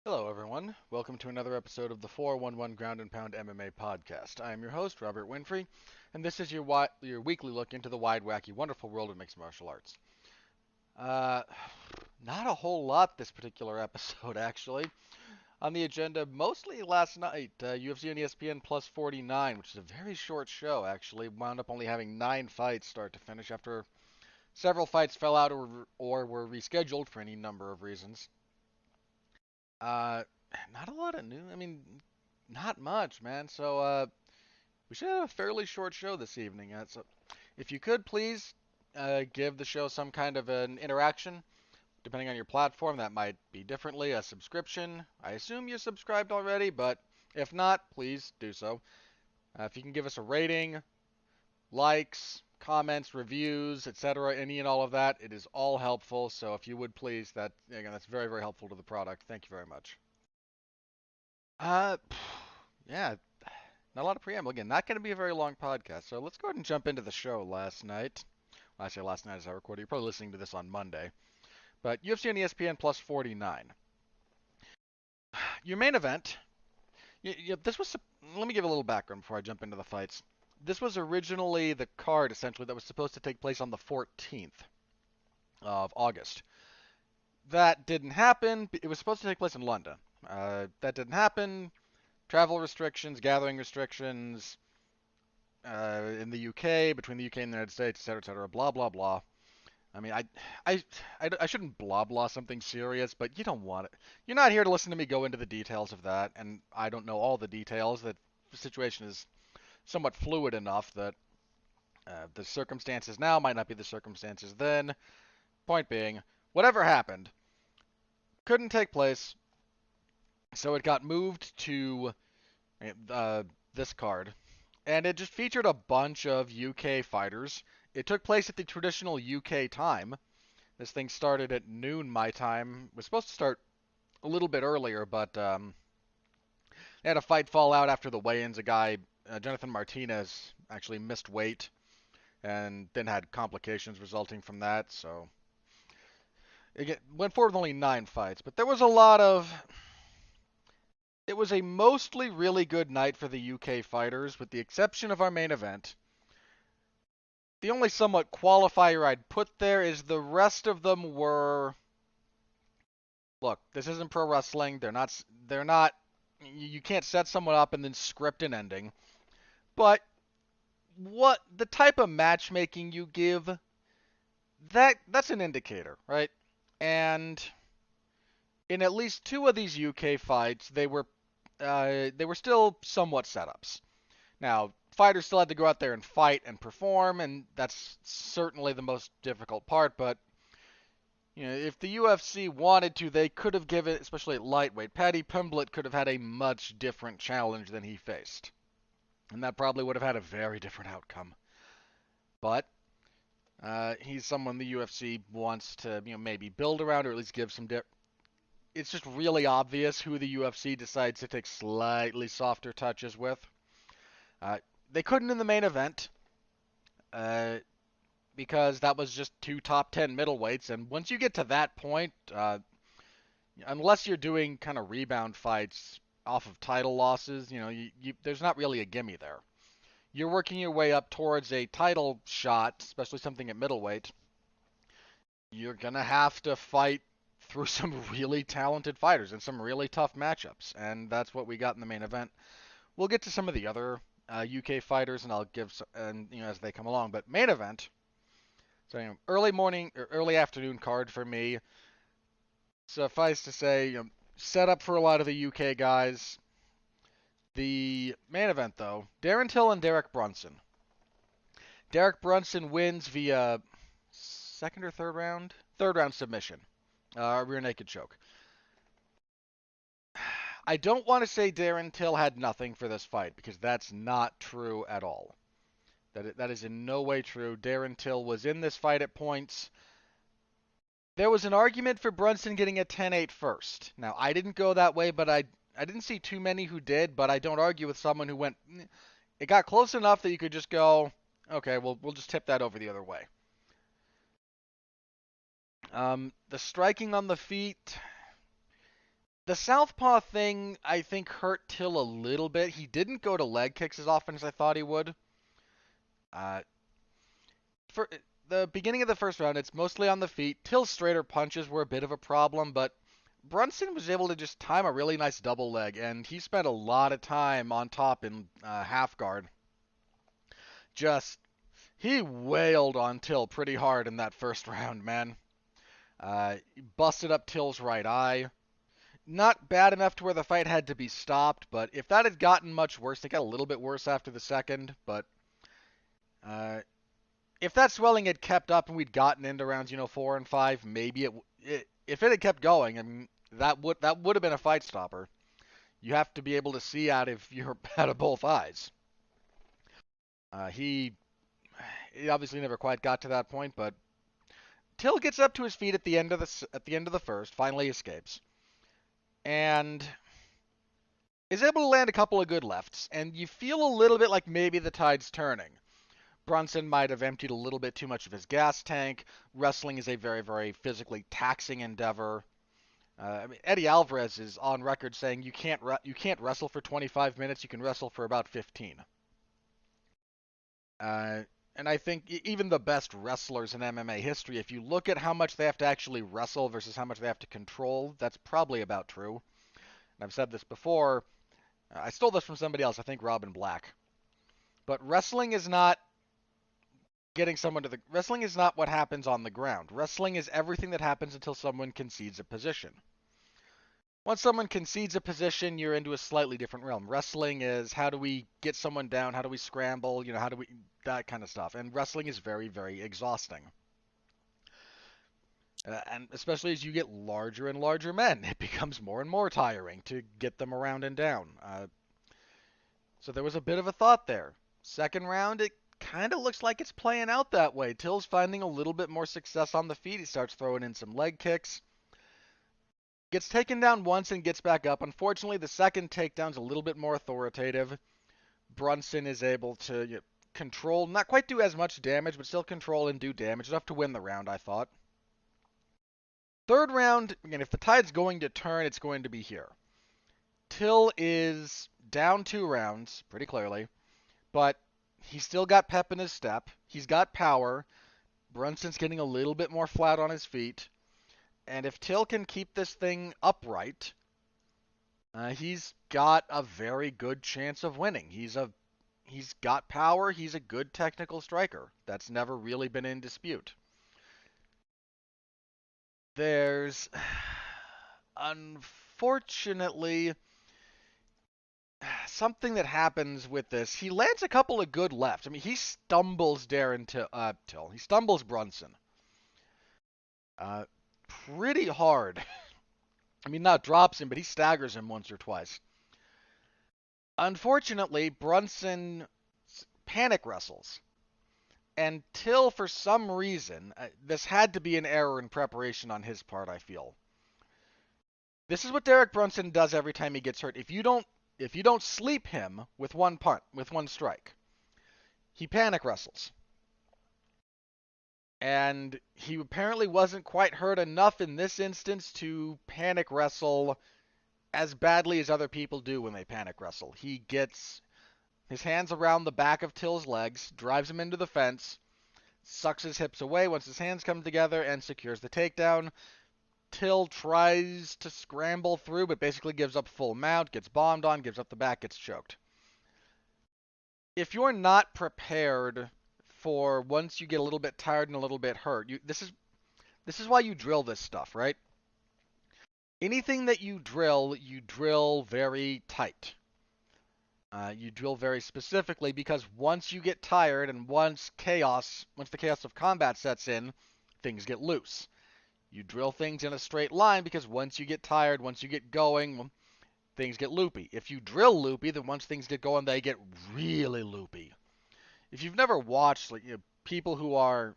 Hello, everyone. Welcome to another episode of the 411 Ground and Pound MMA podcast. I am your host, Robert Winfrey, and this is your weekly look into the wide, wacky, wonderful world of mixed martial arts. Uh, Not a whole lot this particular episode, actually. On the agenda, mostly last night, UFC on ESPN plus 49, which is a very short show, actually. Wound up only having 9 fights start to finish after several fights fell out or were rescheduled for any number of reasons. Uh, Not a lot of news. I mean, not much, man. So we should have a fairly short show this evening. So if you could please give the show some kind of an interaction, depending on your platform, that might be differently. A subscription. I assume you subscribed already, but if not, please do so. If you can give us a rating, likes, comments, reviews, etc., any and all of that, it is all helpful. So if you would please, that again, that's very, very helpful to the product. Thank you very much. Uh, yeah, not a lot of preamble. Again, not going to be a very long podcast. So let's go ahead and jump into the show last night. Well, I say last night as I recorded. You're probably listening to this on Monday. But UFC on ESPN plus 49. Your main event. This was. Let me give a little background before I jump into the fights. This was originally the card, essentially, that was supposed to take place on the 14th of August. That didn't happen. It was supposed to take place in London. That didn't happen. Travel restrictions, gathering restrictions, in the UK, between the UK and the United States, et cetera, blah, blah, blah. I mean, I shouldn't blah, blah something serious, but you don't want it. You're not here to listen to me go into the details of that, and I don't know all the details. That the situation is somewhat fluid enough that the circumstances now might not be the circumstances then. Point being, whatever happened couldn't take place, so it got moved to uh, this card, and it just featured a bunch of UK fighters. It took place at the traditional UK time. This thing started at noon my time. It was supposed to start a little bit earlier, but they had a fight fall out after the weigh-ins. A guy, Jonathan Martinez, actually missed weight and then had complications resulting from that. So it went forward with only 9 fights, but there was a lot of. It was a mostly really good night for the UK fighters, with the exception of our main event. The only somewhat qualifier I'd put there is the rest of them were. Look, this isn't pro wrestling. They're not. They're not. You can't set someone up and then script an ending. But what the type of matchmaking you give, that's an indicator, right? And in at least 2 of these UK fights, they were still somewhat setups. Now, fighters still had to go out there and fight and perform, and that's certainly the most difficult part. But if the UFC wanted to, they could have given, especially at lightweight. Paddy Pimblett could have had a much different challenge than he faced, and that probably would have had a very different outcome. But he's someone the UFC wants to, maybe build around or at least give some. It's just really obvious who the UFC decides to take slightly softer touches with. Uh, they couldn't in the main event. Uh, because that was just 2 top 10 middleweights, and once you get to that point, unless you're doing kind of rebound fights off of title losses, there's not really a gimme there. You're working your way up towards a title shot, especially something at middleweight. You're gonna have to fight through some really talented fighters and some really tough matchups, and that's what we got in the main event. We'll get to some of the other UK fighters, and I'll give and as they come along. But main event, so early morning or early afternoon card for me. Suffice to say, set up for a lot of the UK guys. The main event, though, Darren Till and Derek Brunson. Derek Brunson wins via second or third round? Third round submission. Rear naked choke. I don't want to say Darren Till had nothing for this fight because that's not true at all. That is in no way true. Darren Till was in this fight at points. There was an argument for Brunson getting a 10-8 first. Now, I didn't go that way, but I didn't see too many who did, but I don't argue with someone who went. It got close enough that you could just go, okay, well, we'll just tip that over the other way. The striking on the feet, The southpaw thing, I think, hurt Till a little bit. He didn't go to leg kicks as often as I thought he would. Uh, for the beginning of the first round, it's mostly on the feet. Till's straighter punches were a bit of a problem, but Brunson was able to just time a really nice double leg, and he spent a lot of time on top in half guard. Just, he wailed on Till pretty hard in that first round, man. He busted up Till's right eye. Not bad enough to where the fight had to be stopped, but if that had gotten much worse, it got a little bit worse after the second, but uh, if that swelling had kept up and we'd gotten into rounds, 4 and 5, maybe if it had kept going, I mean, that would have been a fight stopper. You have to be able to see out if you're out of both eyes. He obviously never quite got to that point, but Till gets up to his feet at the end of the first, finally escapes, and is able to land a couple of good lefts, and you feel a little bit like maybe the tide's turning. Brunson might have emptied a little bit too much of his gas tank. Wrestling is a very, very physically taxing endeavor. Eddie Alvarez is on record saying you can't wrestle for 25 minutes. You can wrestle for about 15. And I think even the best wrestlers in MMA history, if you look at how much they have to actually wrestle versus how much they have to control, that's probably about true. And I've said this before. I stole this from somebody else, I think Robin Black. But wrestling is not wrestling is not what happens on the ground. Wrestling is everything that happens until someone concedes a position. Once someone concedes a position, you're into a slightly different realm. Wrestling is how do we get someone down, how do we scramble, how do we that kind of stuff. And wrestling is very, very exhausting. And especially as you get larger and larger men, it becomes more and more tiring to get them around and down. So there was a bit of a thought there. Second round, it kind of looks like it's playing out that way. Till's finding a little bit more success on the feet. He starts throwing in some leg kicks. Gets taken down once and gets back up. Unfortunately, the second takedown's a little bit more authoritative. Brunson is able to control, not quite do as much damage, but still control and do damage enough to win the round, I thought. Third round, again, if the tide's going to turn, it's going to be here. Till is down 2 rounds, pretty clearly, but he's still got pep in his step. He's got power. Brunson's getting a little bit more flat on his feet. And if Till can keep this thing upright, he's got a very good chance of winning. He's got power. He's a good technical striker. That's never really been in dispute. There's, unfortunately, something that happens with this. He lands a couple of good lefts. I mean, he stumbles Darren Till. He stumbles Brunson. Pretty hard. I mean, not drops him, but he staggers him once or twice. Unfortunately, Brunson panic wrestles. And Till, for some reason, this had to be an error in preparation on his part, I feel. This is what Derek Brunson does every time he gets hurt. If you don't sleep him with one strike, he panic wrestles. And he apparently wasn't quite hurt enough in this instance to panic wrestle as badly as other people do when they panic wrestle. He gets his hands around the back of Till's legs, drives him into the fence, sucks his hips away once his hands come together, and secures the takedown. Till tries to scramble through, but basically gives up full mount, gets bombed on, gives up the back, gets choked. If you're not prepared for once you get a little bit tired and a little bit hurt, this is why you drill this stuff, right? Anything that you drill very tight. You drill very specifically because once you get tired and once the chaos of combat sets in, things get loose. You drill things in a straight line because once you get tired, once you get going, things get loopy. If you drill loopy, then once things get going, they get really loopy. If you've never watched people who are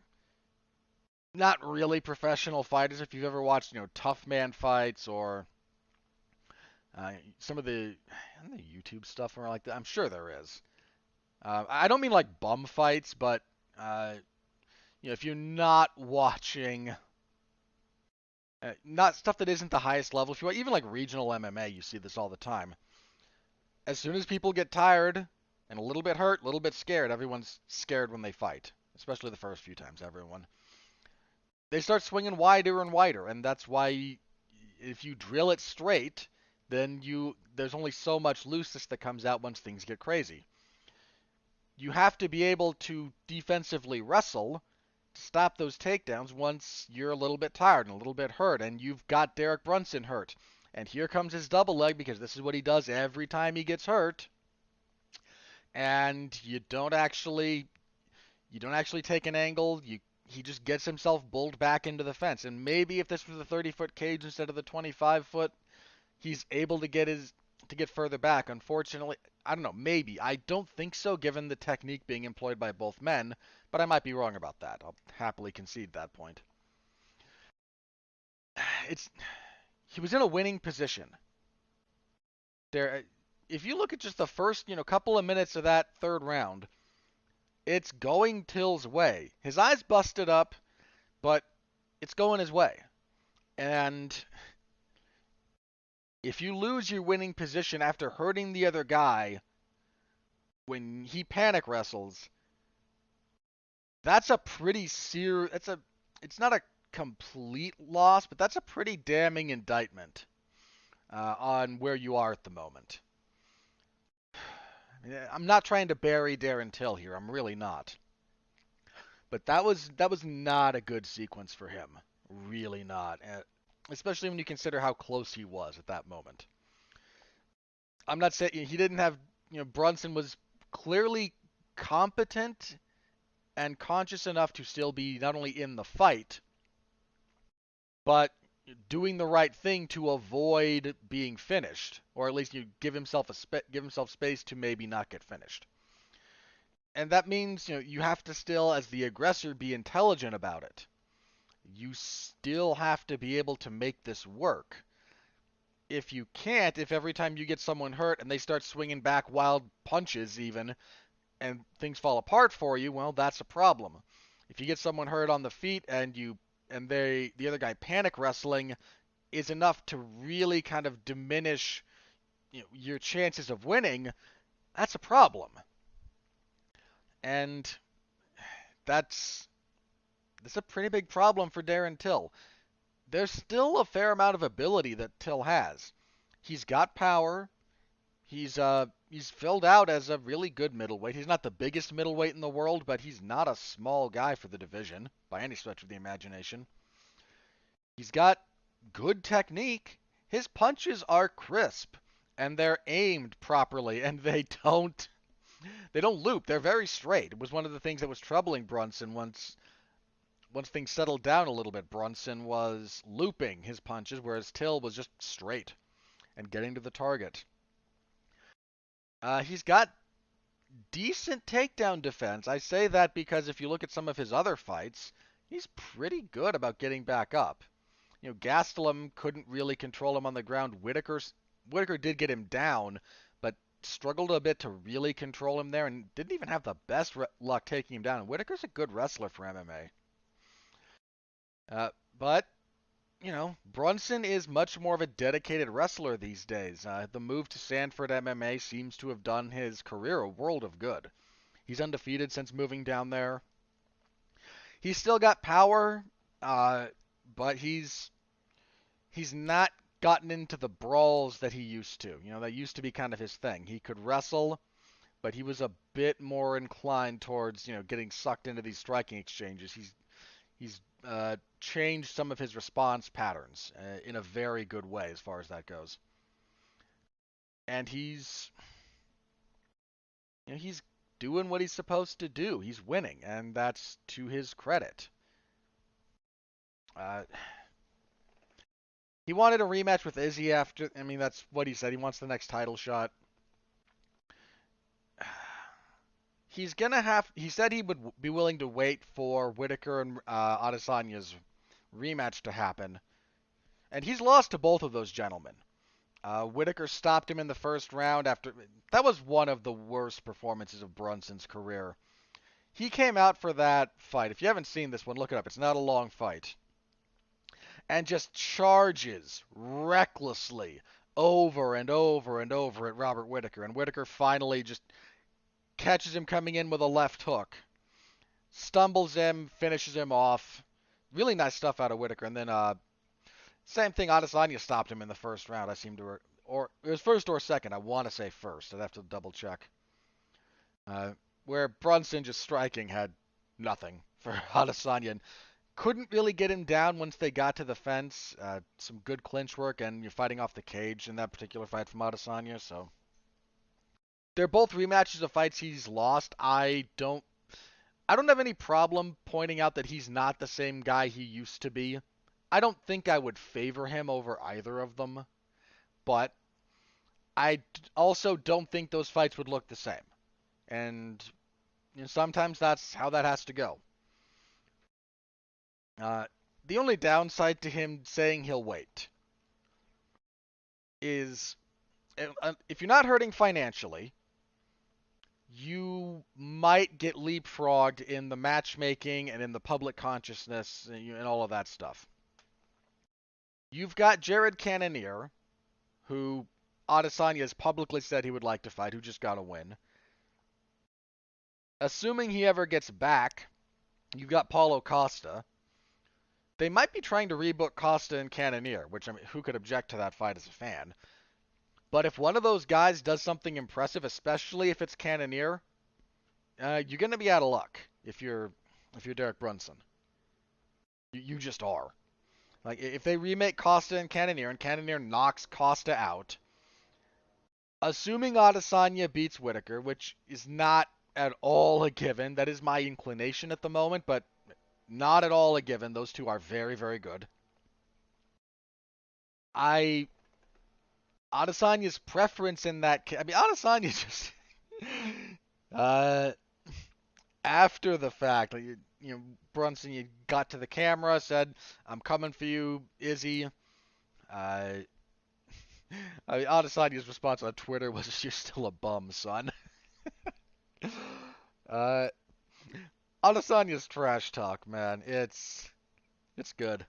not really professional fighters, if you've ever watched tough man fights or some of the YouTube stuff or like that, I'm sure there is. I don't mean like bum fights, but if you're not watching Not stuff that isn't the highest level. If you want, even like regional MMA, you see this all the time. As soon as people get tired and a little bit hurt, a little bit scared, everyone's scared when they fight, especially the first few times, everyone. They start swinging wider and wider, and that's why if you drill it straight, then there's only so much looseness that comes out once things get crazy. You have to be able to defensively wrestle to stop those takedowns once you're a little bit tired and a little bit hurt, and you've got Derek Brunson hurt. And here comes his double leg because this is what he does every time he gets hurt. And you don't actually take an angle. He just gets himself bulled back into the fence. And maybe if this was a 30-foot cage instead of the 25-foot, he's able to get further back. Unfortunately, I don't know, maybe. I don't think so given the technique being employed by both men, but I might be wrong about that. I'll happily concede that point. He was in a winning position. If you look at just the first, couple of minutes of that third round, it's going Till's way. His eyes busted up, but it's going his way. And if you lose your winning position after hurting the other guy when he panic wrestles, that's a pretty serious. It's not a complete loss, but that's a pretty damning indictment on where you are at the moment. I'm not trying to bury Darren Till here. I'm really not. But that was not a good sequence for him. Really not. Especially when you consider how close he was at that moment. I'm not saying he didn't have, Brunson was clearly competent and conscious enough to still be not only in the fight, but doing the right thing to avoid being finished, or at least you give himself space to maybe not get finished. And that means you have to still, as the aggressor, be intelligent about it. You still have to be able to make this work. If you can't, if every time you get someone hurt and they start swinging back wild punches even, and things fall apart for you, well, that's a problem. If you get someone hurt on the feet and the other guy panic wrestling is enough to really kind of diminish your chances of winning, that's a problem. And that's a pretty big problem for Darren Till. There's still a fair amount of ability that Till has. He's got power. He's filled out as a really good middleweight. He's not the biggest middleweight in the world, but he's not a small guy for the division by any stretch of the imagination. He's got good technique. His punches are crisp and they're aimed properly, and they don't loop. They're very straight. It was one of the things that was troubling Brunson once things settled down a little bit. Brunson was looping his punches, whereas Till was just straight and getting to the target. He's got decent takedown defense. I say that because if you look at some of his other fights, he's pretty good about getting back up. Gastelum couldn't really control him on the ground. Whitaker did get him down, but struggled a bit to really control him there and didn't even have the best luck taking him down. And Whitaker's a good wrestler for MMA. But Brunson is much more of a dedicated wrestler these days. The move to Sanford MMA seems to have done his career a world of good. He's undefeated since moving down there. He's still got power, but he's not gotten into the brawls that he used to. That used to be kind of his thing. He could wrestle, but he was a bit more inclined towards, getting sucked into these striking exchanges. He's changed some of his response patterns in a very good way as far as that goes. And he's doing what he's supposed to do. He's winning, and that's to his credit. He wanted a rematch with Izzy after. That's what he said. He wants the next title shot. He said he would be willing to wait for Whitaker and Adesanya's rematch to happen. And he's lost to both of those gentlemen. Whitaker stopped him in the first round after. That was one of the worst performances of Brunson's career. He came out for that fight. If you haven't seen this one, look it up. It's not a long fight. and just charges recklessly over and over and over at Robert Whittaker. And Whittaker finally just catches him coming in with a left hook, stumbles him, finishes him off. Really nice stuff out of Whittaker. And then same thing, Adesanya stopped him in the first round. I seem to, or it was first or second. I want to say first. I'd have to double check. Where Brunson just striking had nothing for Adesanya and couldn't really get him down once they got to the fence. Some good clinch work, and you're fighting off the cage in that particular fight from Adesanya. So they're both rematches of fights he's lost. I don't have any problem pointing out that he's not the same guy he used to be. I don't think I would favor him over either of them, but I also don't think those fights would look the same. And sometimes that's how that has to go. The only downside to him saying he'll wait is if you're not hurting financially, you might get leapfrogged in the matchmaking and in the public consciousness and all of that stuff. You've got Jared Cannonier, who Adesanya has publicly said he would like to fight, who just got a win. Assuming he ever gets back, you've got Paulo Costa. They might be trying to rebook Costa and Cannonier, which, I mean, who could object to that fight as a fan? But if one of those guys does something impressive, especially if it's Cannonier, you're going to be out of luck if you're Derek Brunson. You just are. Like, if they remake Costa and Cannonier knocks Costa out, assuming Adesanya beats Whittaker, which is not at all a given, that is my inclination at the moment, but not at all a given. Those two are very, very good. Adesanya's preference in that case, I mean, Adesanya just, after the fact, Brunson, you got to the camera, said, "I'm coming for you, Izzy." I mean, Adesanya's response on Twitter was, "You're still a bum, son." Adesanya's trash talk, man. It's good.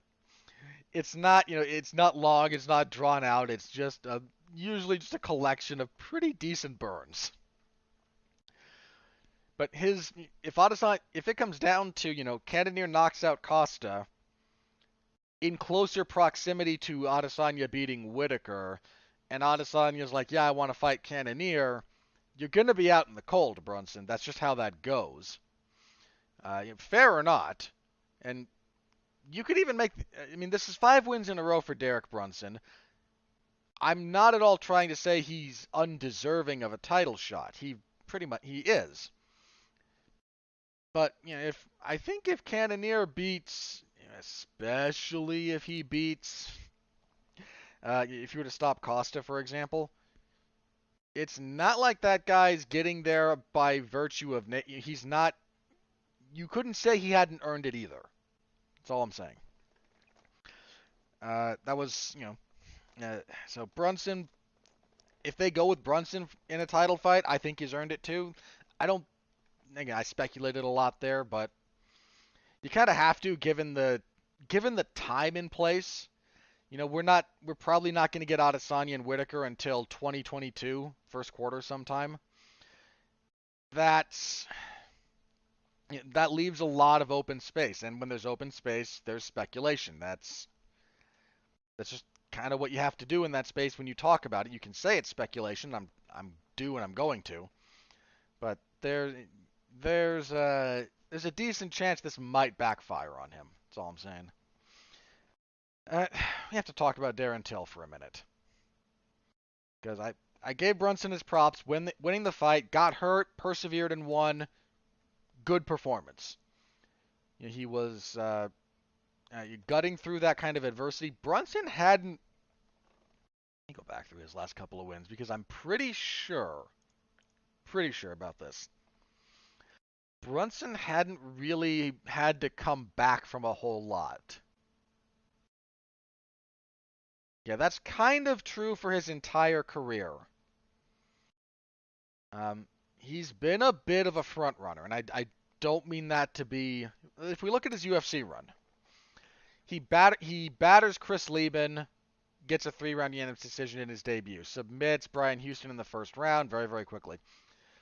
It's not, it's not long, it's not drawn out. It's just usually just a collection of pretty decent burns. But if it comes down to, Cannonier knocks out Costa in closer proximity to Adesanya beating Whittaker, and Adesanya's like, "Yeah, I want to fight Cannonier," you're going to be out in the cold, Brunson. That's just how that goes. Fair or not. And you could even this is 5 wins in a row for Derek Brunson. I'm not at all trying to say he's undeserving of a title shot. He is. But, if Cannonier beats, especially if he beats, if you were to stop Costa, for example, it's not like that guy's getting there by virtue of, he's not, you couldn't say he hadn't earned it either. That's all I'm saying. That was, so Brunson, if they go with Brunson in a title fight, I think he's earned it too. I speculated a lot there, but you kind of have to, given the time in place. We're probably not going to get Adesanya and Whittaker until 2022, first quarter sometime. That leaves a lot of open space, and when there's open space, there's speculation. That's just kind of what you have to do in that space when you talk about it. You can say it's speculation. I'm going to, but there's a decent chance this might backfire on him. That's all I'm saying. We have to talk about Darren Till for a minute, because I gave Brunson his props, winning the fight, got hurt, persevered and won. Good performance. He was gutting through that kind of adversity. Brunson hadn't. Let me go back through his last couple of wins, because I'm pretty sure about this. Brunson hadn't really had to come back from a whole lot. Yeah, that's kind of true for his entire career. He's been a bit of a front runner, and I don't mean that to be. If we look at his UFC run, He batters Chris Lieben, gets a 3-round unanimous decision in his debut. Submits Brian Houston in the first round very, very quickly.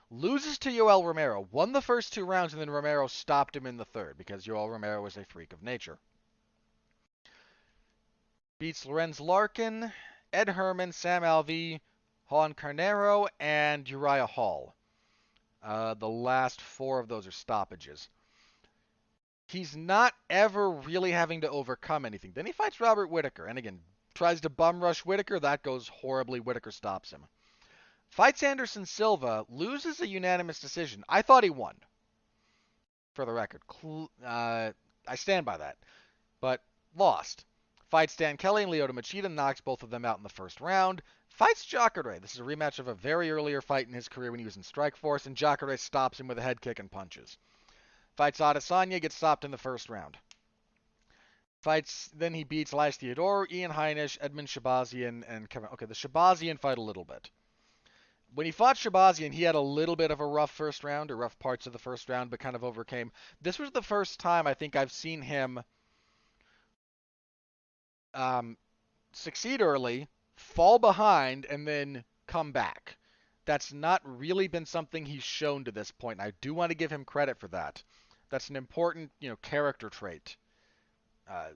Loses to Yoel Romero. Won the first 2 rounds, and then Romero stopped him in the third because Yoel Romero is a freak of nature. Beats Lorenz Larkin, Ed Herman, Sam Alvey, Juan Carnero, and Uriah Hall. The last 4 of those are stoppages. He's not ever really having to overcome anything. Then he fights Robert Whittaker, and again, tries to bum rush Whittaker. That goes horribly. Whittaker stops him. Fights Anderson Silva, loses a unanimous decision. I thought he won, for the record. I stand by that. But lost. Fights Dan Kelly and Lyoto Machida, knocks both of them out in the first round. Fights Jacare. This is a rematch of a very earlier fight in his career when he was in Strikeforce, and Jacare stops him with a head kick and punches. Fights Adesanya, gets stopped in the first round. Then he beats Elias Theodore, Ian Heinisch, Edmund Shabazian, and Kevin. Okay, the Shabazian fight a little bit. When he fought Shabazian, he had a little bit of a rough first round, or rough parts of the first round, but kind of overcame. This was the first time I think I've seen him succeed early, fall behind, and then come back. That's not really been something he's shown to this point, and I do want to give him credit for that. That's an important, character trait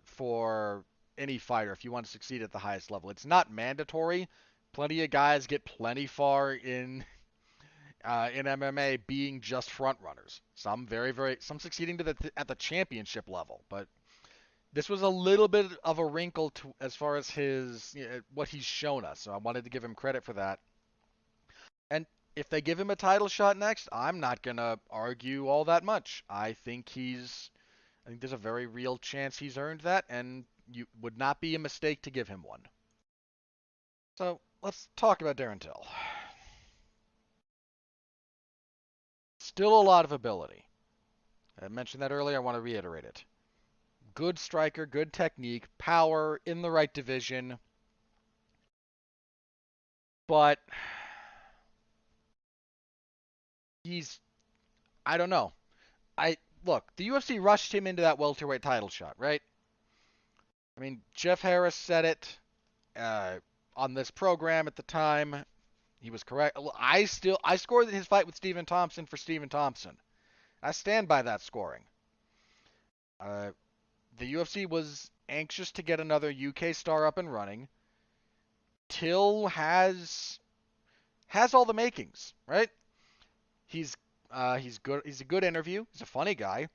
for any fighter if you want to succeed at the highest level. It's not mandatory. Plenty of guys get plenty far in MMA being just front runners. Some some succeeding at the championship level, but this was a little bit of a wrinkle as far as his what he's shown us. So I wanted to give him credit for that. And if they give him a title shot next, I'm not gonna argue all that much. I think there's a very real chance he's earned that, and you would not be a mistake to give him one. So let's talk about Darren Till. Still a lot of ability. I mentioned that earlier. I want to reiterate it. Good striker, good technique, power, in the right division. But I don't know. Look, the UFC rushed him into that welterweight title shot, right? I mean, Jeff Harris said it on this program at the time. He was correct. I scored his fight with Stephen Thompson for Stephen Thompson. I stand by that scoring. The UFC was anxious to get another UK star up and running. Till has all the makings, right? He's good. He's a good interview. He's a funny guy.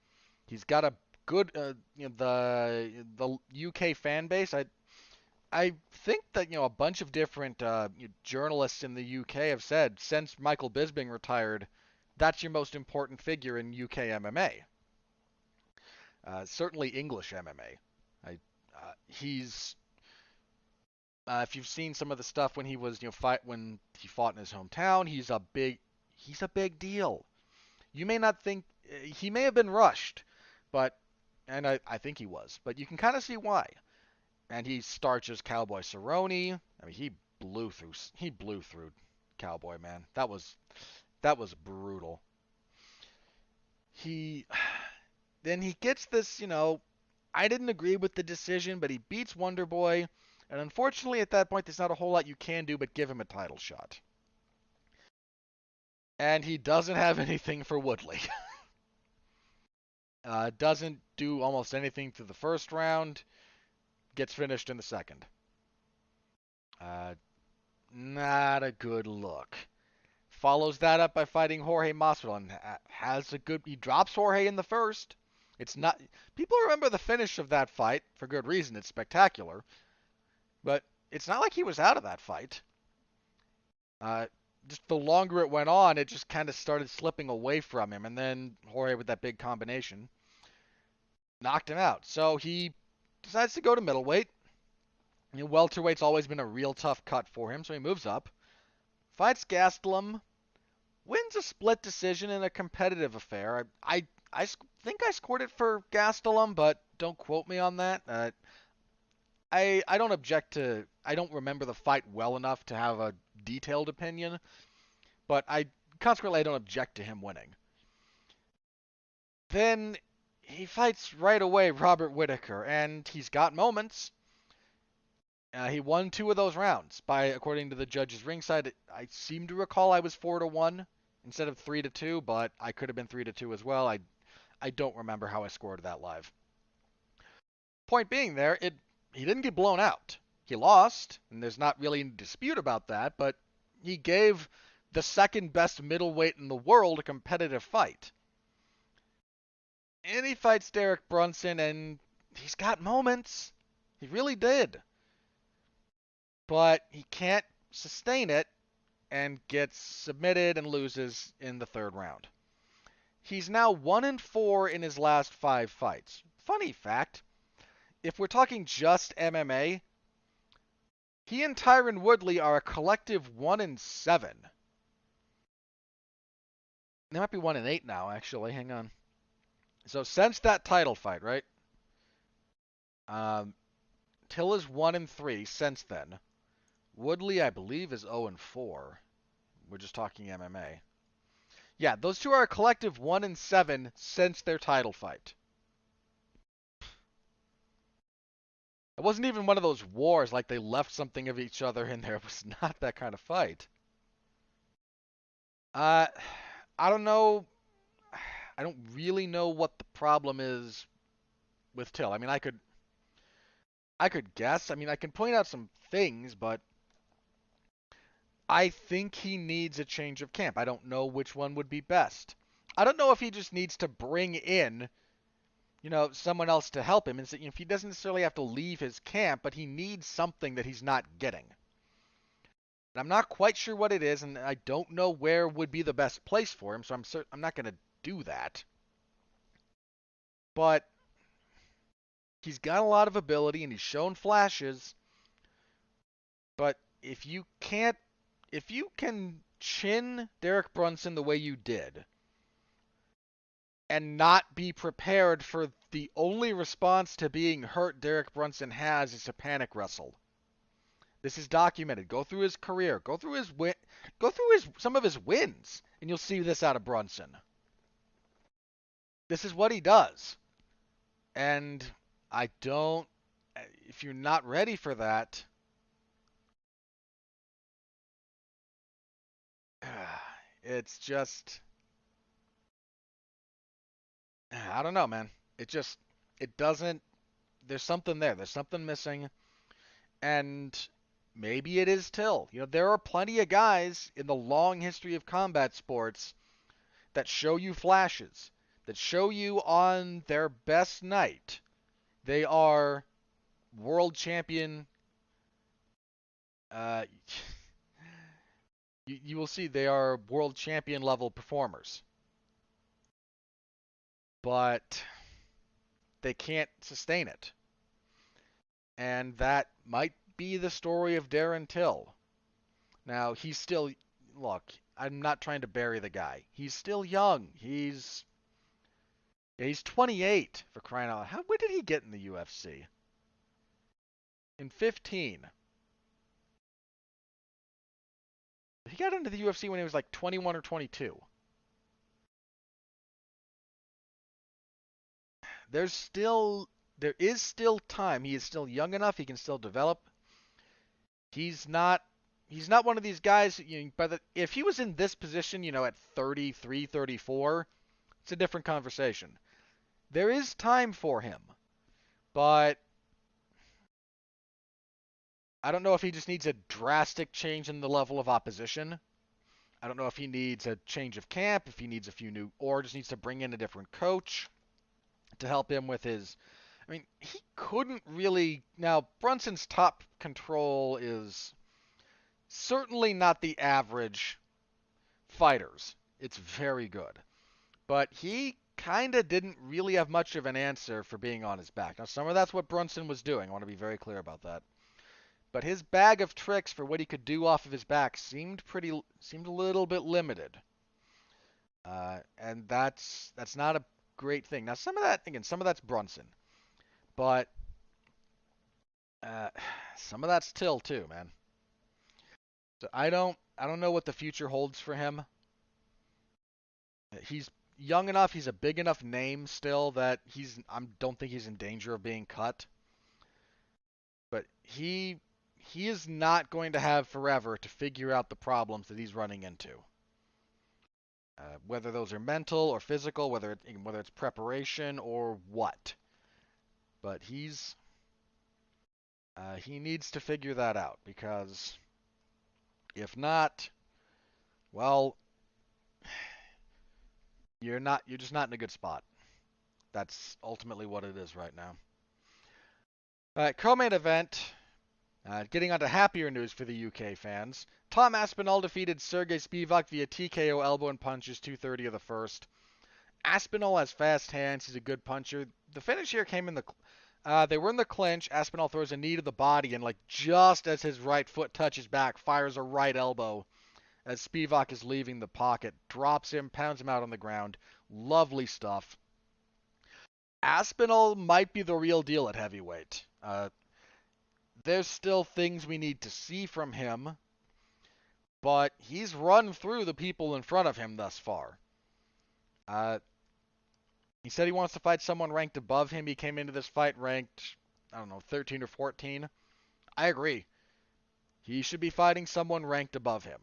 He's got a good the UK fan base. I think that a bunch of different journalists in the UK have said since Michael Bisping retired, that's your most important figure in UK MMA. Certainly English MMA. He's if you've seen some of the stuff when he was when he fought in his hometown, he's a big deal. You may not think he may have been rushed, and I think he was, but you can kind of see why. And he starches Cowboy Cerrone. I mean, he blew through Cowboy, man. That was brutal. Then he gets this, I didn't agree with the decision, but he beats Wonder Boy, and unfortunately at that point there's not a whole lot you can do but give him a title shot. And he doesn't have anything for Woodley. Doesn't do almost anything through the first round. Gets finished in the second. Not a good look. Follows that up by fighting Jorge Masvidal and he drops Jorge in the first. It's not people remember the finish of that fight for good reason. It's spectacular. But it's not like he was out of that fight. Just the longer it went on, it just kind of started slipping away from him, and then Jorge with that big combination knocked him out. So he decides to go to middleweight. Welterweight's always been a real tough cut for him, so he moves up. Fights Gastelum. Wins a split decision in a competitive affair. I think I scored it for Gastelum, but don't quote me on that. I don't object to... I don't remember the fight well enough to have a detailed opinion, but consequently I don't object to him winning. Then he fights right away Robert Whittaker, and he's got moments. He won 2 of those rounds according to the judges ringside. I seem to recall I was 4-1 instead of 3-2, but I could have been 3-2 as well. I don't remember how I scored that live. Point being there, he didn't get blown out. He lost, and there's not really any dispute about that, but he gave the second best middleweight in the world a competitive fight. And he fights Derek Brunson, and he's got moments. He really did. But he can't sustain it and gets submitted and loses in the third round. He's now 1-4 in his last 5 fights. Funny fact, if we're talking just MMA, he and Tyron Woodley are a collective 1-7. They might be 1-8 now, actually. Hang on. So since that title fight, right? Till is 1-3 since then. Woodley, I believe, is 0-4. We're just talking MMA. Yeah, those two are a collective 1-7 since their title fight. It wasn't even one of those wars like they left something of each other in there. It was not that kind of fight. I don't know. I don't really know what the problem is with Till. I mean, I could guess. I mean, I can point out some things, but I think he needs a change of camp. I don't know which one would be best. I don't know if he just needs to bring in, someone else to help him. And so, if he doesn't necessarily have to leave his camp, but he needs something that he's not getting. And I'm not quite sure what it is, and I don't know where would be the best place for him, so I'm not going to do that. But he's got a lot of ability, and he's shown flashes. But if you can chin Derek Brunson the way you did, and not be prepared for the only response to being hurt Derek Brunson has is to panic wrestle. This is documented. Go through his career. Go through some of his wins, and you'll see this out of Brunson. This is what he does. And if you're not ready for that, it's just, I don't know, man. It doesn't, there's something there. There's something missing. And maybe it is Till. There are plenty of guys in the long history of combat sports that show you flashes, that show you on their best night they are world champion. You will see they are world champion level performers. But they can't sustain it. And that might be the story of Darren Till. Now, look, I'm not trying to bury the guy. He's still young. He's 28, for crying out loud. When did he get in the UFC? In 15. He got into the UFC when he was like 21 or 22. There is still time. He is still young enough. He can still develop. He's not one of these guys, if he was in this position, at 33, 34, it's a different conversation. There is time for him. But I don't know if he just needs a drastic change in the level of opposition. I don't know if he needs a change of camp, if he needs a few or just needs to bring in a different coach to help him with his. I mean, he couldn't really. Now, Brunson's top control is certainly not the average fighters. It's very good. But he kind of didn't really have much of an answer for being on his back. Now, some of that's what Brunson was doing. I want to be very clear about that. But his bag of tricks for what he could do off of his back seemed a little bit limited. And that's not a great thing. Now, some of that's Brunson. But some of that's Till too, man. So I don't know what the future holds for him. He's young enough, he's a big enough name still that I don't think he's in danger of being cut. But he is not going to have forever to figure out the problems that he's running into. Whether those are mental or physical, whether it's preparation or what. But he needs to figure that out, because if not, well, you're just not in a good spot. That's ultimately what it is right now. Co-main event. Getting on to happier news for the UK fans. Tom Aspinall defeated Sergey Spivak via TKO elbow and punches 2:30 of the first. Aspinall has fast hands. He's a good puncher. The finish here came in they were in the clinch. Aspinall throws a knee to the body, and just as his right foot touches back, fires a right elbow as Spivak is leaving the pocket. Drops him, pounds him out on the ground. Lovely stuff. Aspinall might be the real deal at heavyweight. There's still things we need to see from him, but he's run through the people in front of him thus far. He said he wants to fight someone ranked above him. He came into this fight ranked, 13 or 14. I agree. He should be fighting someone ranked above him.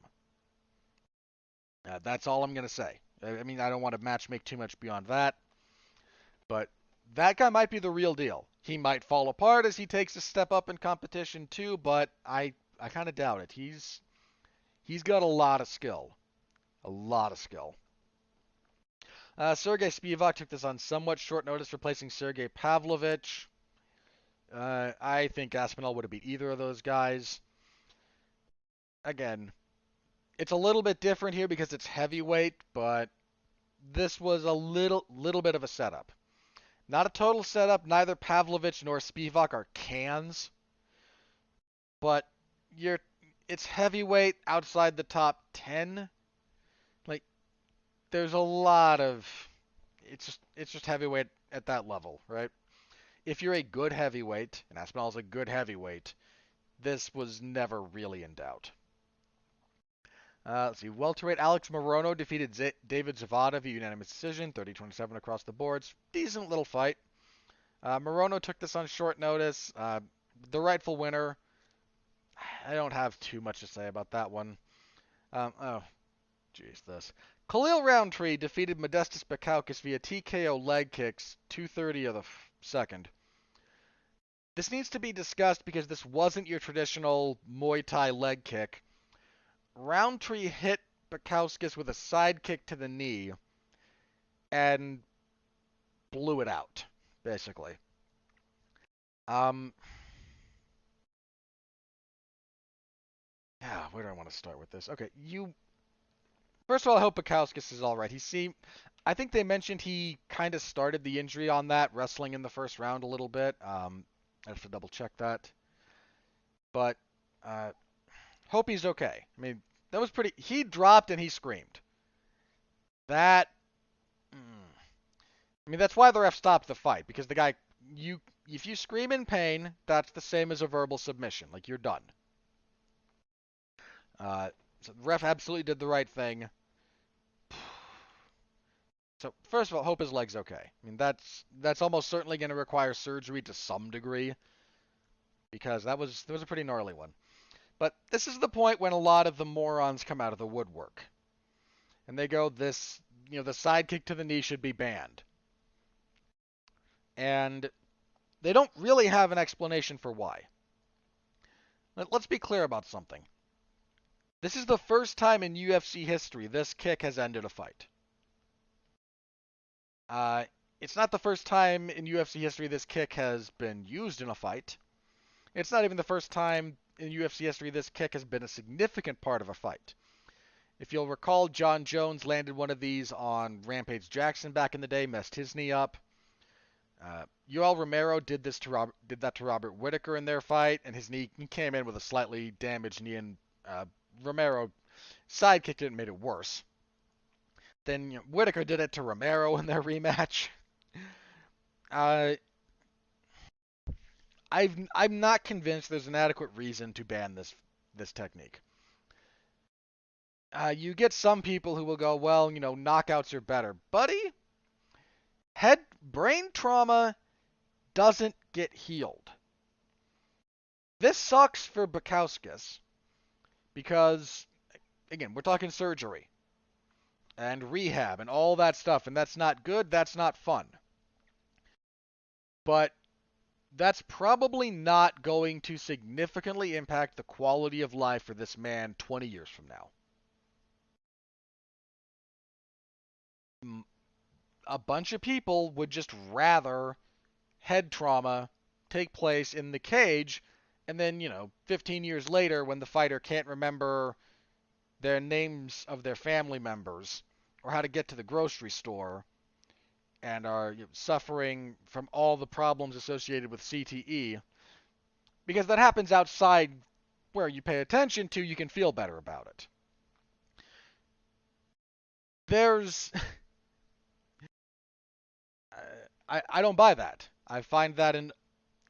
That's all I'm going to say. I mean, I don't want to matchmake too much beyond that, but that guy might be the real deal. He might fall apart as he takes a step up in competition too, but I kind of doubt it. He's got a lot of skill. A lot of skill. Sergey Spivak took this on somewhat short notice, replacing Sergey Pavlovich. I think Aspinall would have beat either of those guys. Again, it's a little bit different here because it's heavyweight, but this was a little bit of a setup. Not a total setup. Neither Pavlovich nor Spivak are cans. But it's heavyweight outside the top 10. There's a lot of it's just heavyweight at that level, right? If you're a good heavyweight, and Aspinall's a good heavyweight, this was never really in doubt. Let's see. Welterweight Alex Morono defeated David Zavada via unanimous decision, 30-27 across the boards. Decent little fight. Morono took this on short notice. The rightful winner. I don't have too much to say about that one. Khalil Roundtree defeated Modestas Bukauskas via TKO leg kicks, 2:30 of the second. This needs to be discussed because this wasn't your traditional Muay Thai leg kick. Roundtree hit Bukauskas with a side kick to the knee and blew it out, basically. Where do I want to start with this? Okay, First of all, I hope Bukauskas is all right. I think they mentioned he kind of started the injury on that, wrestling in the first round a little bit. I have to double check that. But hope he's okay. I mean, that was pretty. He dropped and he screamed. That's why the ref stopped the fight, because the guy, if you scream in pain, that's the same as a verbal submission. You're done. So the ref absolutely did the right thing. So first of all, hope his leg's okay. I mean, that's almost certainly going to require surgery to some degree, because that was a pretty gnarly one. But this is the point when a lot of the morons come out of the woodwork, and they go, the side kick to the knee should be banned, and they don't really have an explanation for why. Let's be clear about something. This is the first time in UFC history this kick has ended a fight. It's not the first time in UFC history this kick has been used in a fight. It's not even the first time in UFC history this kick has been a significant part of a fight. If you'll recall, John Jones landed one of these on Rampage Jackson back in the day, messed his knee up. Yoel Romero did that to Robert Whittaker in their fight, and his knee came in with a slightly damaged knee, and Romero sidekicked it and made it worse. Then Whittaker did it to Romero in their rematch. I'm not convinced there's an adequate reason to ban this technique. You get some people who will go, well, knockouts are better. Buddy, Brain trauma doesn't get healed. This sucks for Bukowskis because, again, we're talking surgery and rehab and all that stuff, and that's not good, that's not fun. But that's probably not going to significantly impact the quality of life for this man 20 years from now. A bunch of people would just rather head trauma take place in the cage, and then, 15 years later, when the fighter can't remember their names of their family members or how to get to the grocery store and are suffering from all the problems associated with CTE, because that happens outside where you pay attention to, you can feel better about it. There's I don't buy that. I find that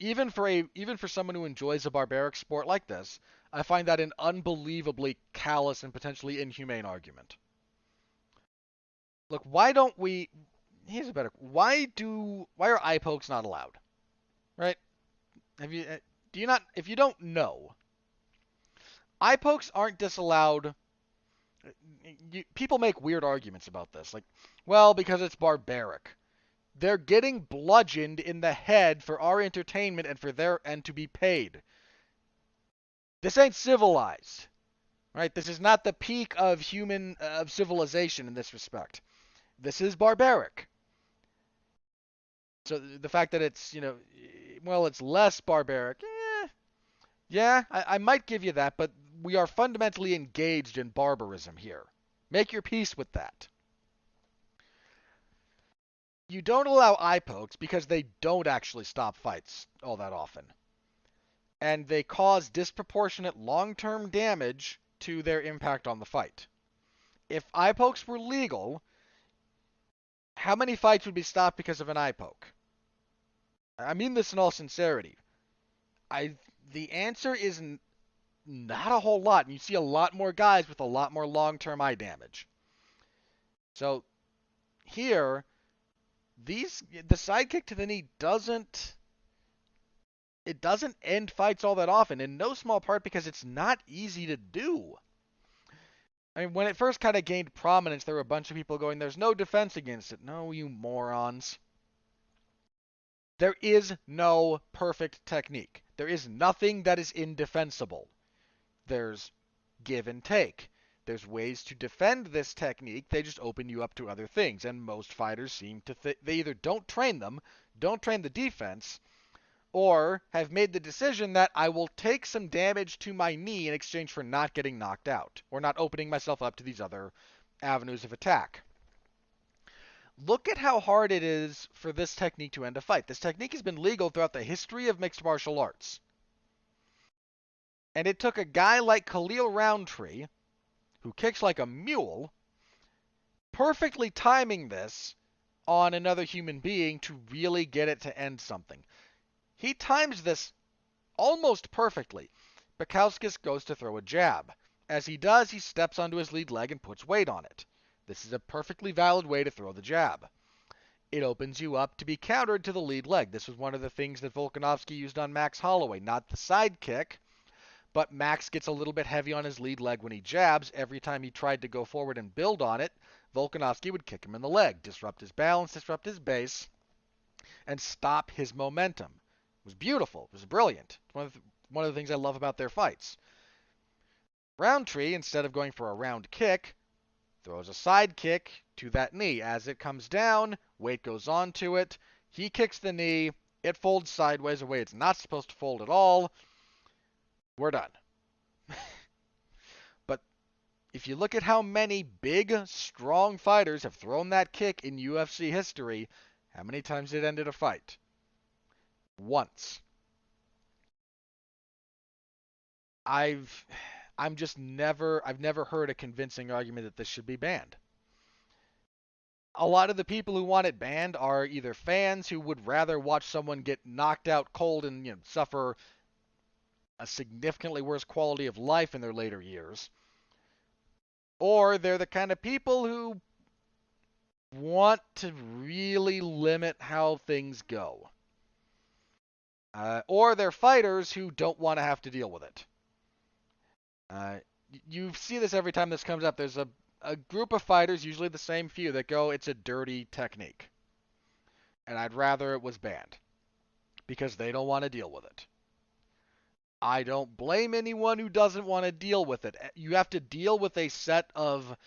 even for someone who enjoys a barbaric sport like this, I find that an unbelievably callous and potentially inhumane argument. Look, why don't we? Here's a better. Why are eye pokes not allowed? Right? Have you? Do you not? If you don't know, eye pokes aren't disallowed. People make weird arguments about this, like, well, because it's barbaric. They're getting bludgeoned in the head for our entertainment and to be paid. This ain't civilized, right? This is not the peak of civilization in this respect. This is barbaric. So the fact that it's, it's less barbaric, yeah, I might give you that, but we are fundamentally engaged in barbarism here. Make your peace with that. You don't allow eye pokes because they don't actually stop fights all that often. And they cause disproportionate long-term damage to their impact on the fight. If eye pokes were legal, how many fights would be stopped because of an eye poke? I mean this in all sincerity. The answer is not a whole lot, and you see a lot more guys with a lot more long-term eye damage. So here, the sidekick to the knee doesn't end fights all that often, in no small part because it's not easy to do. I mean, when it first kind of gained prominence, there were a bunch of people going, there's no defense against it. No, you morons. There is no perfect technique. There is nothing that is indefensible. There's give and take. There's ways to defend this technique. They just open you up to other things. And most fighters seem to they either don't train the defense, or have made the decision that I will take some damage to my knee in exchange for not getting knocked out, or not opening myself up to these other avenues of attack. Look at how hard it is for this technique to end a fight. This technique has been legal throughout the history of mixed martial arts. And it took a guy like Khalil Roundtree, who kicks like a mule, perfectly timing this on another human being to really get it to end something. He times this almost perfectly. Bukowskis goes to throw a jab. As he does, he steps onto his lead leg and puts weight on it. This is a perfectly valid way to throw the jab. It opens you up to be countered to the lead leg. This was one of the things that Volkanovski used on Max Holloway. Not the side kick, but Max gets a little bit heavy on his lead leg when he jabs. Every time he tried to go forward and build on it, Volkanovski would kick him in the leg, disrupt his balance, disrupt his base, and stop his momentum. It was beautiful. It was brilliant. It's one of the things I love about their fights. Roundtree, instead of going for a round kick, throws a side kick to that knee. As it comes down, weight goes onto it. He kicks the knee. It folds sideways a way it's not supposed to fold at all. We're done. But if you look at how many big, strong fighters have thrown that kick in UFC history, how many times it ended a fight? Once. I've never heard a convincing argument that this should be banned. A lot of the people who want it banned are either fans who would rather watch someone get knocked out cold and suffer a significantly worse quality of life in their later years, or they're the kind of people who want to really limit how things go. Or they're fighters who don't want to have to deal with it. You see this every time this comes up. There's a group of fighters, usually the same few, that go, it's a dirty technique. And I'd rather it was banned. Because they don't want to deal with it. I don't blame anyone who doesn't want to deal with it. You have to deal with a set of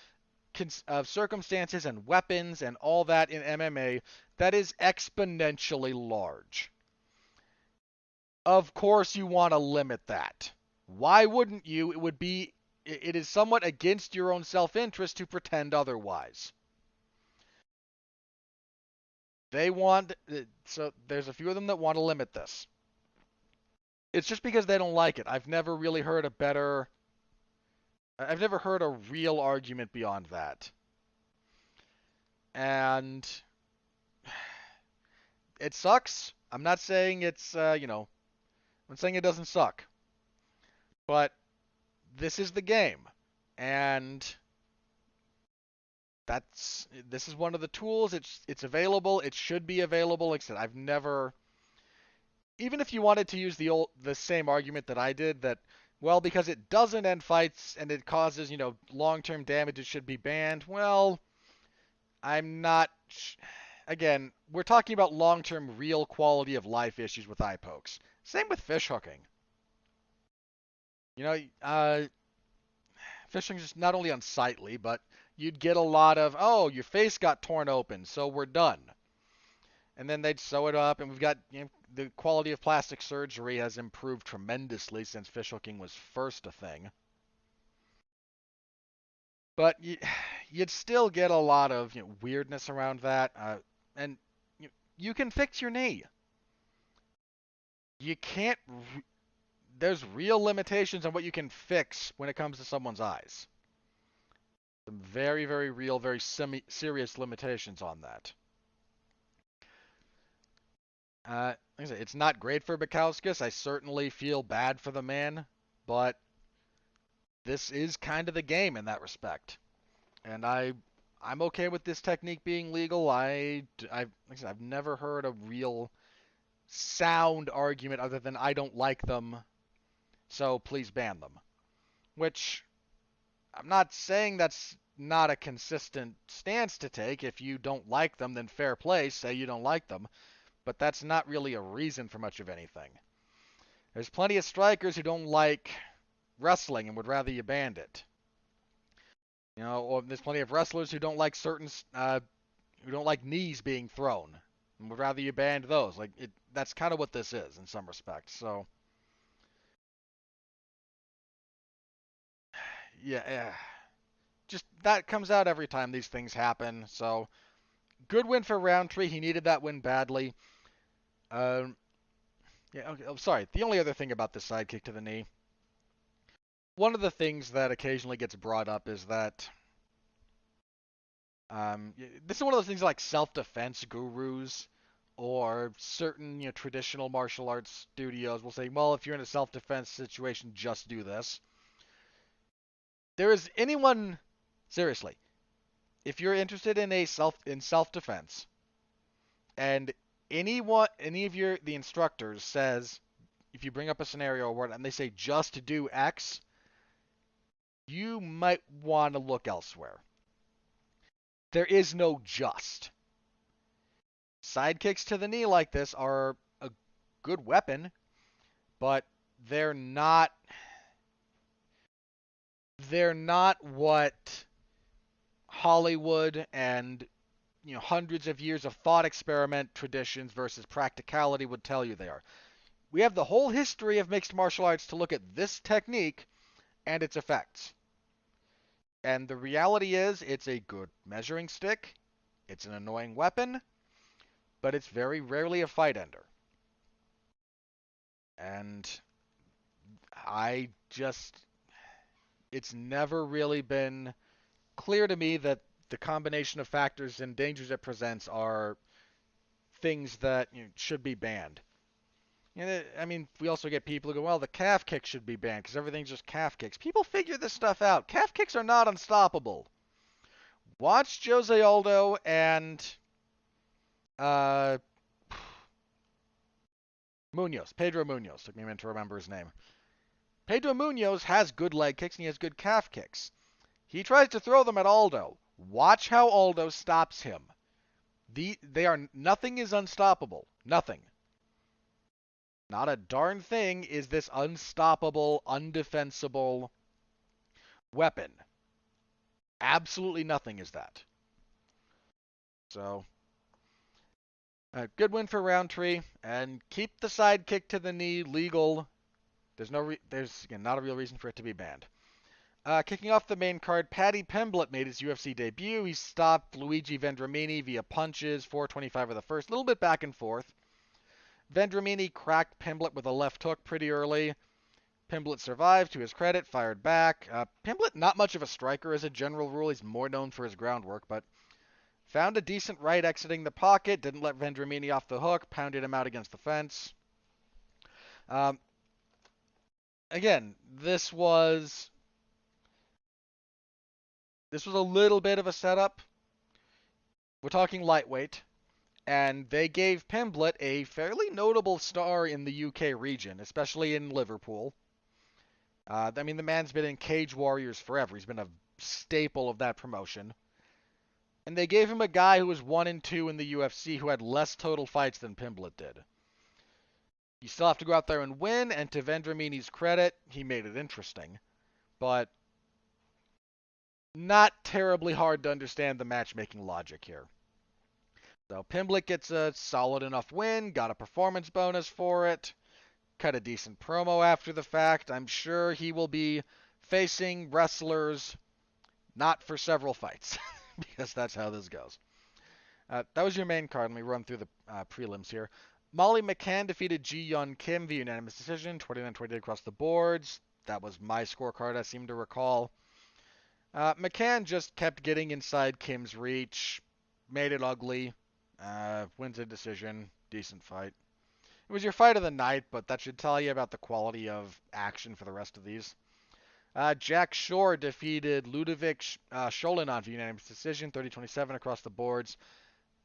circumstances and weapons and all that in MMA that is exponentially large. Of course you want to limit that. Why wouldn't you? It is somewhat against your own self-interest to pretend otherwise. So there's a few of them that want to limit this. It's just because they don't like it. I've never heard a real argument beyond that. And it sucks. I'm not saying I'm saying it doesn't suck. But this is the game. And this is one of the tools. It's available. It should be available. Like I said, even if you wanted to use the same argument that I did, that, well, because it doesn't end fights and it causes, long-term damage, it should be banned. Well, I'm not. Again, we're talking about long-term real quality of life issues with eye pokes. Same with fish hooking. Fishing is not only unsightly, but you'd get a lot of, oh, your face got torn open, so we're done. And then they'd sew it up, and we've got, the quality of plastic surgery has improved tremendously since fish hooking was first a thing. But you'd still get a lot of weirdness around that, and you can fix your knee. You can't. There's real limitations on what you can fix when it comes to someone's eyes. Some very, very real, very serious limitations on that. Like I said, it's not great for Bukowskis. I certainly feel bad for the man, but this is kind of the game in that respect. And I'm okay with this technique being legal. Like I said, I've never heard a real sound argument other than I don't like them, so please ban them. Which, I'm not saying that's not a consistent stance to take. If you don't like them, then fair play, say you don't like them. But that's not really a reason for much of anything. There's plenty of strikers who don't like wrestling and would rather you banned it. Or there's plenty of wrestlers who don't like who don't like knees being thrown and would rather you banned those. That's kind of what this is in some respects. So, yeah. Just that comes out every time these things happen. So, good win for Roundtree. He needed that win badly. Yeah, okay. Oh, sorry. The only other thing about the sidekick to the knee, one of the things that occasionally gets brought up is that this is one of those things like self-defense gurus or certain traditional martial arts studios will say, well, if you're in a self-defense situation, just do this. Seriously, if you're interested in self-defense, and any of the instructors says, if you bring up a scenario or what, and they say just to do X, you might want to look elsewhere. There is no just. Sidekicks to the knee like this are a good weapon, but they're not what Hollywood and hundreds of years of thought experiment traditions versus practicality would tell you they are. We have the whole history of mixed martial arts to look at this technique and its effects. And the reality is, it's a good measuring stick, it's an annoying weapon, but it's very rarely a fight ender. And it's never really been clear to me that the combination of factors and dangers it presents are things that should be banned. We also get people who go, well, the calf kick should be banned because everything's just calf kicks. People figure this stuff out. Calf kicks are not unstoppable. Watch Jose Aldo and uh, Munoz. Pedro Munoz. Took me a minute to remember his name. Pedro Munoz has good leg kicks and he has good calf kicks. He tries to throw them at Aldo. Watch how Aldo stops him. Nothing is unstoppable. Nothing. Not a darn thing is this unstoppable, undefensible weapon. Absolutely nothing is that. So, good win for Roundtree, and keep the side kick to the knee legal. There's again not a real reason for it to be banned. Kicking off the main card, Paddy Pimblett made his UFC debut. He stopped Luigi Vendramini via punches, 425 of the first, a little bit back and forth. Vendramini cracked Pimblett with a left hook pretty early. Pimblett survived, to his credit, fired back. Pimblett, not much of a striker as a general rule. He's more known for his groundwork, but found a decent right exiting the pocket, didn't let Vendramini off the hook, pounded him out against the fence. Again, this was a little bit of a setup. We're talking lightweight, and they gave Pimblett a fairly notable star in the UK region, especially in Liverpool. I mean, the man's been in Cage Warriors forever. He's been a staple of that promotion. And they gave him a guy who was 1-2 in the UFC who had less total fights than Pimblett did. You still have to go out there and win, and to Vendramini's credit, he made it interesting. But not terribly hard to understand the matchmaking logic here. So Pimblett gets a solid enough win, got a performance bonus for it, cut a decent promo after the fact. I'm sure he will be facing wrestlers not for several fights, because that's how this goes. That was your main card. Let me run through the prelims here. Molly McCann defeated Ji Yeon Kim via unanimous decision, 29-28 across the boards. That was my scorecard, I seem to recall. McCann just kept getting inside Kim's reach, made it ugly, wins a decision, decent fight. It was your fight of the night, but that should tell you about the quality of action for the rest of these. Jack Shore defeated Ludovic Cholinon via unanimous decision, 30-27 across the boards.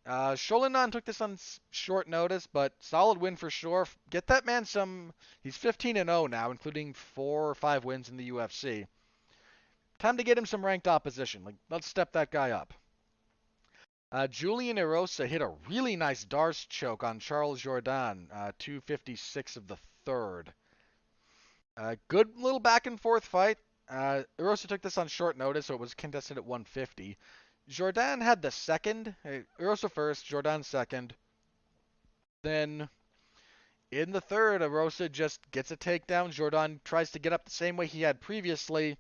Cholinon took this on short notice, but solid win for Shore. Get that man some... He's 15-0 now, including 4 or 5 wins in the UFC. Time to get him some ranked opposition. Let's step that guy up. Julian Erosa hit a really nice Darce choke on Charles Jourdain, 256 of the third. Good little back and forth fight. Erosa took this on short notice, so it was contested at 150. Jourdain had the second. Erosa first, Jourdain second. Then in the third, Erosa just gets a takedown. Jourdain tries to get up the same way he had previously.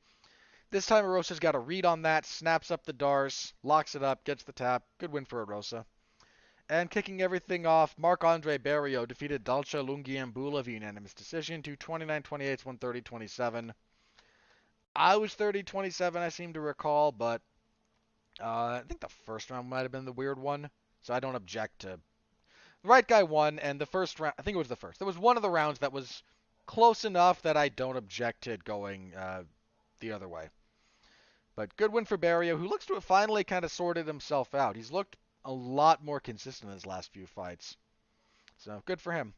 This time Erosa's got a read on that, snaps up the Darce, locks it up, gets the tap. Good win for Erosa. And kicking everything off, Marc-Andre Barrio defeated Dalcha Lungiambula via unanimous decision to 29-28, 130-27. I was 30-27, I seem to recall, but I think the first round might have been the weird one, so I don't object to... The right guy won, and the first round, I think it was the first. There was one of the rounds that was close enough that I don't object to it going the other way. But good win for Barrio, who looks to have finally kind of sorted himself out. He's looked a lot more consistent in his last few fights. So good for him.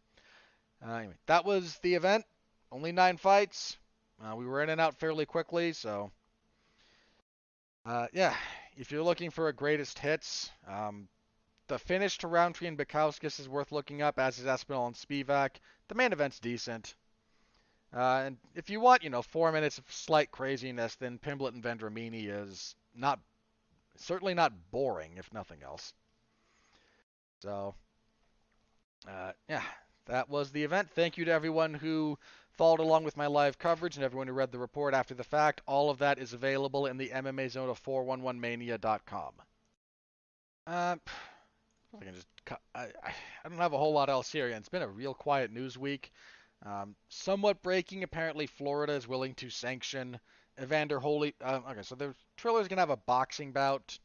Anyway, that was the event. Only 9 fights. We were in and out fairly quickly, so... yeah, if you're looking for a greatest hits, the finish to Roundtree and Bukowskis is worth looking up, as is Aspinall and Spivak. The main event's decent. And if you want, 4 minutes of slight craziness, then Pimblett and Vendramini is certainly not boring, if nothing else. So, yeah, that was the event. Thank you to everyone who followed along with my live coverage and everyone who read the report after the fact. All of that is available in the MMA zone of 411mania.com. I don't have a whole lot else here. It's been a real quiet news week. Somewhat breaking. Apparently, Florida is willing to sanction Evander Holy. Okay, so the Triller's gonna have a boxing bout,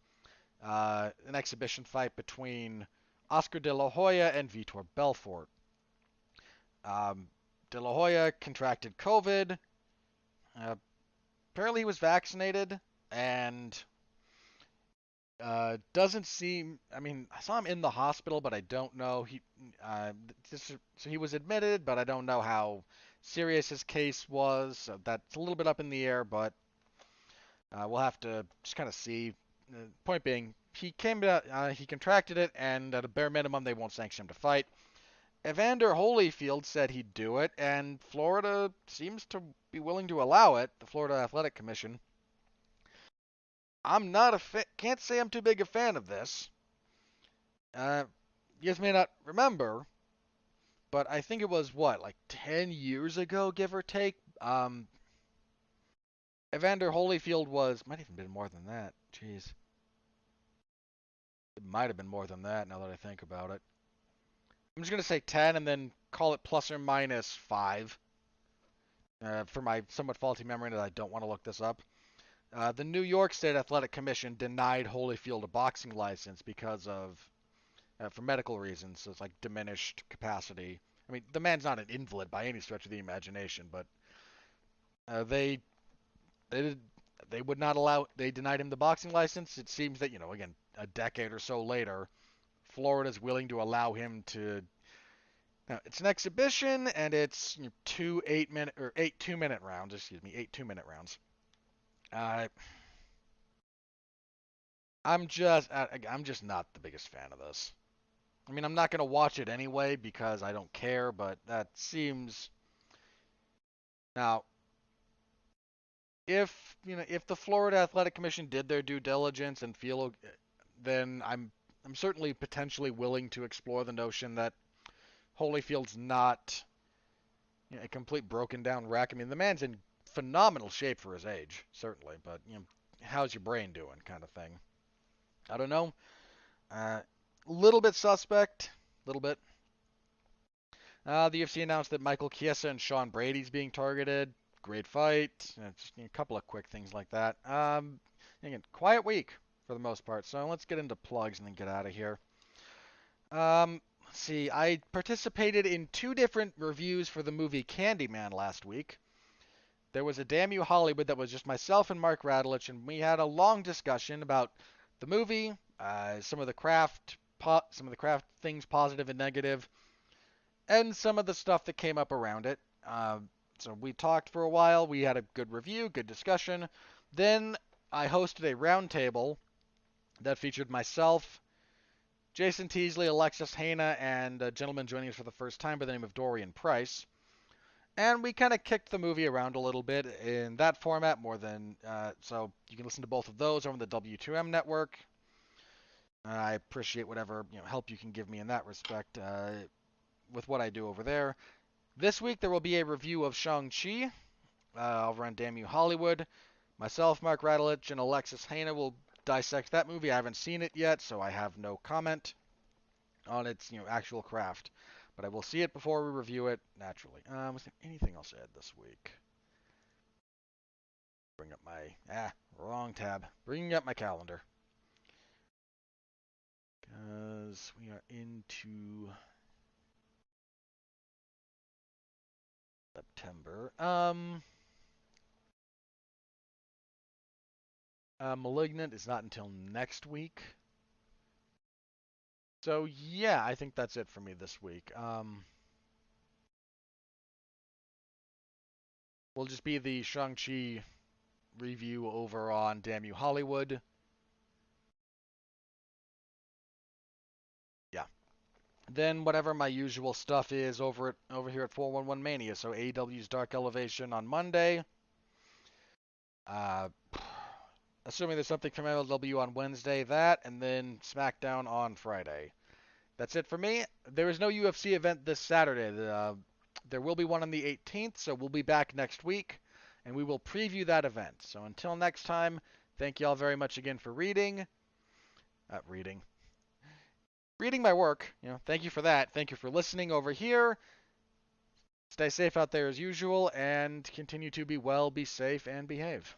an exhibition fight between Oscar De La Hoya and Vitor Belfort. De La Hoya contracted COVID. Apparently, he was vaccinated, and Doesn't seem. I mean, I saw him in the hospital, but I don't know. So he was admitted, but I don't know how serious his case was. So that's a little bit up in the air, but we'll have to just kind of see. Point being, he contracted it, and at a bare minimum, they won't sanction him to fight. Evander Holyfield said he'd do it, and Florida seems to be willing to allow it. The Florida Athletic Commission. I'm not a can't say I'm too big a fan of this. You guys may not remember, but I think it was what, like 10 years ago, give or take. Evander Holyfield might even been more than that. Jeez. It might have been more than that now that I think about it. I'm just going to say 10 and then call it plus or minus 5 for my somewhat faulty memory that I don't want to look this up. The New York State Athletic Commission denied Holyfield a boxing license because of, for medical reasons, so it's like diminished capacity. I mean, the man's not an invalid by any stretch of the imagination, but they would not allow. They denied him the boxing license. It seems that again, a decade or so later, Florida's willing to allow him to. Now, it's an exhibition, and it's eight 2-minute rounds. Excuse me, 8 2-minute rounds. I'm just not the biggest fan of this. I mean, I'm not gonna watch it anyway because I don't care, but that seems. Now, if the Florida Athletic Commission did their due diligence and then I'm certainly potentially willing to explore the notion that Holyfield's not a complete broken down wreck. I mean, the man's in phenomenal shape for his age, certainly, but how's your brain doing, kind of thing. I don't know. Little bit suspect, little bit. The UFC announced that Michael Chiesa and Sean Brady's being targeted. Great fight. Just a couple of quick things like that. Again, quiet week for the most part. So let's get into plugs and then get out of here. Let's see. I participated in 2 different reviews for the movie Candyman last week. There was a Damn You Hollywood that was just myself and Mark Radulich, and we had a long discussion about the movie, some of the craft things, positive and negative, and some of the stuff that came up around it. So we talked for a while. We had a good review, good discussion. Then I hosted a roundtable that featured myself, Jason Teasley, Alexis Haina, and a gentleman joining us for the first time by the name of Dorian Price. And we kind of kicked the movie around a little bit in that format more than... so you can listen to both of those on the W2M network. I appreciate whatever help you can give me in that respect with what I do over there. This week there will be a review of Shang-Chi over on Damn You Hollywood. Myself, Mark Radulich, and Alexis Haina will dissect that movie. I haven't seen it yet, so I have no comment on its actual craft. But I will see it before we review it, naturally. Was there anything else I had this week? Bring up my... wrong tab. Bringing up my calendar. Because we are into... September. Malignant is not until next week. So yeah, I think that's it for me this week. Will just be the Shang-Chi review over on Damn You Hollywood. Yeah. Then whatever my usual stuff is over here at 411 Mania. So AEW's Dark Elevation on Monday. Assuming there's something from MLW on Wednesday, that, and then SmackDown on Friday. That's it for me. There is no UFC event this Saturday. There will be one on the 18th, so we'll be back next week, and we will preview that event. So until next time, thank you all very much again for reading my work. Thank you for that. Thank you for listening over here. Stay safe out there as usual, and continue to be well, be safe, and behave.